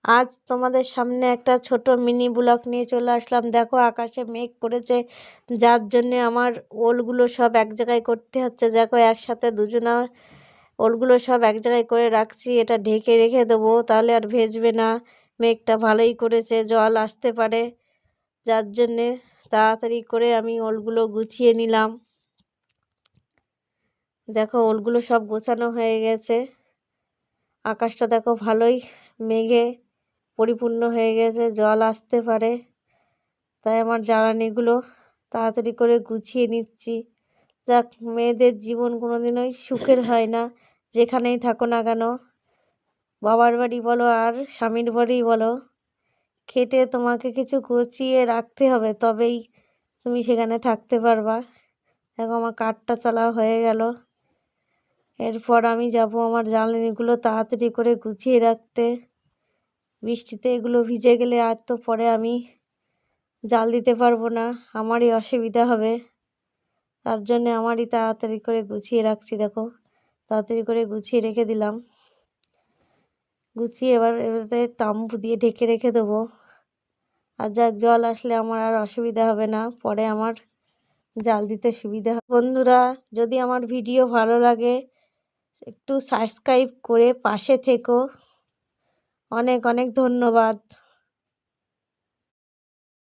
আজ তোমাদের সামনে একটা ছোট মিনি ব্লগ নিয়ে চলে আসলাম। দেখো আকাশে মেঘ করেছে, যার জন্যে আমার ওলগুলো সব এক জায়গায় করতে হচ্ছে। দেখো একসাথে দুজনা ওলগুলো সব এক জায়গায় করে রাখছি। এটা ঢেকে রেখে দেবো, তাহলে আর ভেজবে না। মেঘটা ভালোই করেছে, জল আসতে পারে, যার জন্যে তাড়াতাড়ি করে আমি ওলগুলো গুছিয়ে নিলাম। দেখো ওলগুলো সব গোছানো হয়ে গেছে। আকাশটা দেখো ভালোই মেঘে পরিপূর্ণ হয়ে গেছে, জল আসতে পারে, তাই আমার জ্বালানিগুলো তাড়াতাড়ি করে গুছিয়ে নিচ্ছি। যাক, মেয়েদের জীবন কোনোদিনই সুখের হয় না, যেখানেই থাকো না কেন, বাবার বাড়ি বলো আর স্বামীর বাড়ি বলো, খেটে তোমাকে কিছু গুছিয়ে রাখতে হবে, তবেই তুমি সেখানে থাকতে পারবা। দেখো আমার কাঠটা চলা হয়ে গেল। এরপর আমি যাব আমার জ্বালানিগুলো তাড়াতাড়ি করে গুছিয়ে রাখতে। বৃষ্টিতে এগুলো ভিজে গেলে আর তো পরে আমি জাল দিতে পারবো না, আমারই অসুবিধা হবে। তার জন্য আমারই তাড়াতাড়ি করে গুছিয়ে রাখছি। দেখো তাড়াতাড়ি করে গুছিয়ে রেখে দিলাম। গুছিয়ে এবারে তাম্বু দিয়ে ঢেকে রেখে দেবো। আর যাক, জল আসলে আমার আর অসুবিধা হবে না, পরে আমার জাল দিতে সুবিধা হবে। বন্ধুরা, যদি আমার ভিডিও ভালো লাগে একটু সাবস্ক্রাইব করে পাশে থেকো। অনেক অনেক ধন্যবাদ।